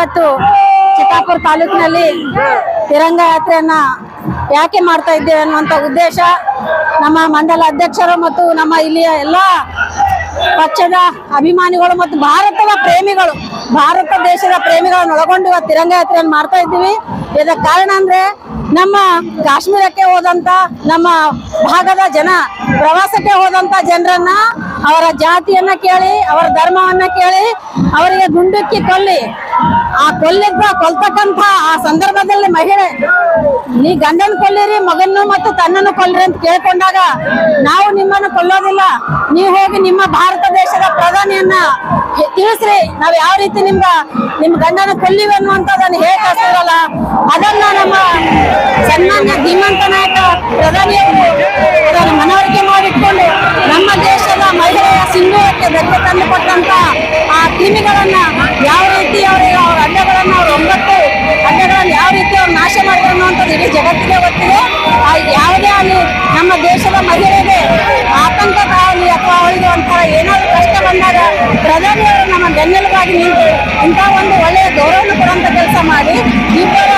ಇವತ್ತು ಚಿತ್ತಾಪುರ ತಾಲೂಕಿನಲ್ಲಿ ತಿರಂಗ ಯಾತ್ರೆಯನ್ನ ಯಾಕೆ ಮಾಡ್ತಾ ಇದ್ದೇವೆ ಅನ್ನುವಂಥ ಉದ್ದೇಶ ನಮ್ಮ ಮಂಡಲ ಅಧ್ಯಕ್ಷರು ಮತ್ತು ನಮ್ಮ ಇಲ್ಲಿಯ ಎಲ್ಲ ಪಕ್ಷದ ಅಭಿಮಾನಿಗಳು ಮತ್ತು ಭಾರತ ದೇಶದ ಪ್ರೇಮಿಗಳನ್ನು ಒಳಗೊಂಡು ಇವತ್ತು ತಿರಂಗ ಯಾತ್ರೆಯನ್ನು ಮಾಡ್ತಾ ಇದ್ದೀವಿ. ಇದಕ್ಕೆ ಕಾರಣ ಅಂದ್ರೆ ನಮ್ಮ ಕಾಶ್ಮೀರಕ್ಕೆ ಹೋದಂತ ನಮ್ಮ ಭಾಗದ ಜನ ಪ್ರವಾಸಕ್ಕೆ ಹೋದಂತ ಜನರನ್ನ ಅವರ ಜಾತಿಯನ್ನ ಕೇಳಿ ಅವರ ಧರ್ಮವನ್ನ ಕೇಳಿ ಅವರಿಗೆ ಗುಂಡಿಕ್ಕಿ ಕೊಲ್ತಕ್ಕಂಥ ಆ ಸಂದರ್ಭದಲ್ಲಿ ಮಹಿಳೆ ನೀ ಗಂಡನ ಕೊಲ್ಲಿರಿ ಮಗನ್ನು ಮತ್ತು ತನ್ನನ್ನು ಕೊಲ್ಲಿರಿ ಅಂತ ಕೇಳ್ಕೊಂಡಾಗ ನಾವು ನಿಮ್ಮನ್ನು ಕೊಲ್ಲೋದಿಲ್ಲ, ನೀವು ಹೋಗಿ ನಿಮ್ಮ ಭಾರತ ದೇಶದ ಪ್ರಧಾನಿಯನ್ನ ತಿಳಿಸ್ರಿ, ನಾವ್ ಯಾವ ರೀತಿ ನಿಮ್ ಗಂಡನ ಕೊಲ್ಲಿವಿ ಅನ್ನುವಂಥದ್ದನ್ನು ಹೇಗೆ ಕಳಿಸಿದ್ರಲ್ಲ ಅದನ್ನ ನಮ್ಮ ಸನ್ಮಾನ್ಯ ಧೀಮಂತ ನಾಯಕ ಪ್ರಧಾನಿಯವರು ಅದನ್ನು ಮನವರಿಕೆ ಮಾಡಿಕೊಂಡು ನಮ್ಮ ದೇಶದ ಮಹಿಳೆಯ ಸಿಂಧೂರಕ್ಕೆ ಧಕ್ಕೆ ತಂದು ಕೊಟ್ಟಂತ ಆ ಕ್ರಿಮಿಗಳನ್ನ ಯಾವ ರೀತಿ ಅವರಿಗೆ ಅವ್ರ ಅಡ್ಡಗಳನ್ನ ಅವ್ರ 9 ಅಡ್ಡಗಳನ್ನು ಯಾವ ರೀತಿ ಅವ್ರು ನಾಶ ಮಾಡಿದ್ರು ಅನ್ನುವಂಥದ್ದು ಇಡೀ ಜಗತ್ತಿಗೆ ಗೊತ್ತಿದೆ. ಯಾವುದೇ ಅಲ್ಲಿ ನಮ್ಮ ದೇಶದ ಮಹಿಳೆಗೆ ಆತಂಕ ಆಗಲಿ ಅಥವಾ ಅವಳಿಗೆ ಒಂಥರ ಏನಾದ್ರು ಕಷ್ಟ ಬಂದಾಗ ಪ್ರಧಾನಿಯವರು ನಮ್ಮ ಬೆನ್ನೆಲುಬಾಗಿ ನಿಂತು ಇಂಥ ಒಂದು ಒಳ್ಳೆಯ ಗೌರವವನ್ನು ಕೊಡುವಂತ ಕೆಲಸ ಮಾಡಿ ಇಬ್ಬರ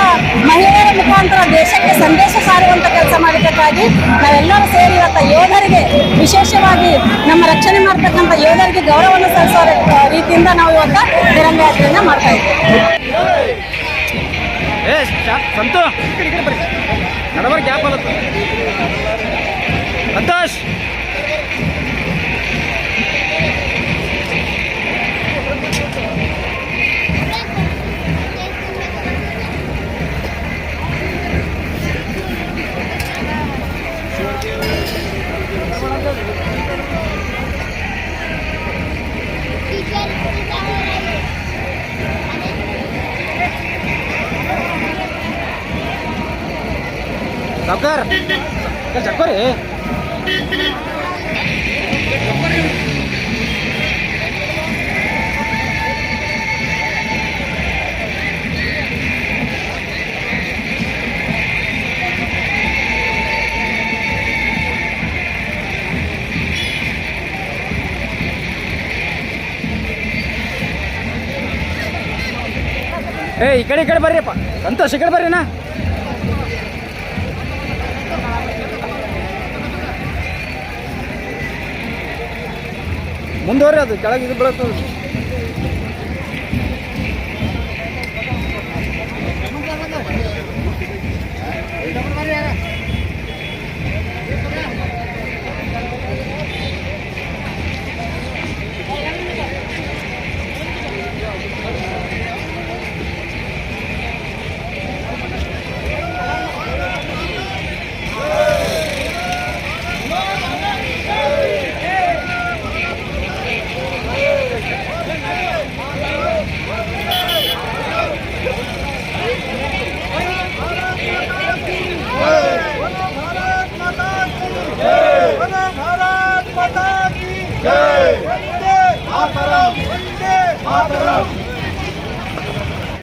ಮಹಿಳೆಯರ ಮುಖಾಂತರ ದೇಶಕ್ಕೆ ಸಂದೇಶ ಸಾರುವಂತ ಕೆಲಸ ಮಾಡಿದ್ದಕ್ಕಾಗಿ ನಾವೆಲ್ಲರೂ ಸೇರಿ ಇವತ್ತು ಯೋಧರಿಗೆ ವಿಶೇಷವಾಗಿ ನಮ್ಮ ರಕ್ಷಣೆ ಮಾಡ್ತಕ್ಕಂಥ ಯೋಧರಿಗೆ ಗೌರವವನ್ನು ಸಲ್ಲಿಸೋ ರೀತಿಯಿಂದ ನಾವು ಇವತ್ತು ತಿರಂಗ ಯಾತ್ರೆಯನ್ನ ಮಾಡ್ತಾ ಇದ್ದೇವೆ. ಸಂತೋಷ್ ಸಾವ್ಕಾರ್ ಚಕ್ಕೋರಿ ಈ ಕಡೆ ಬರ್ರಿಯಪ್ಪ. ಸಂತೋಷ್ ಈ ಕಡೆ ಬರ್ರಿನಾ. ಮುಂದುವರಿ, ಅದು ಕೆಳಗೆ ಇದು ಬೀಳುತ್ತದೆ.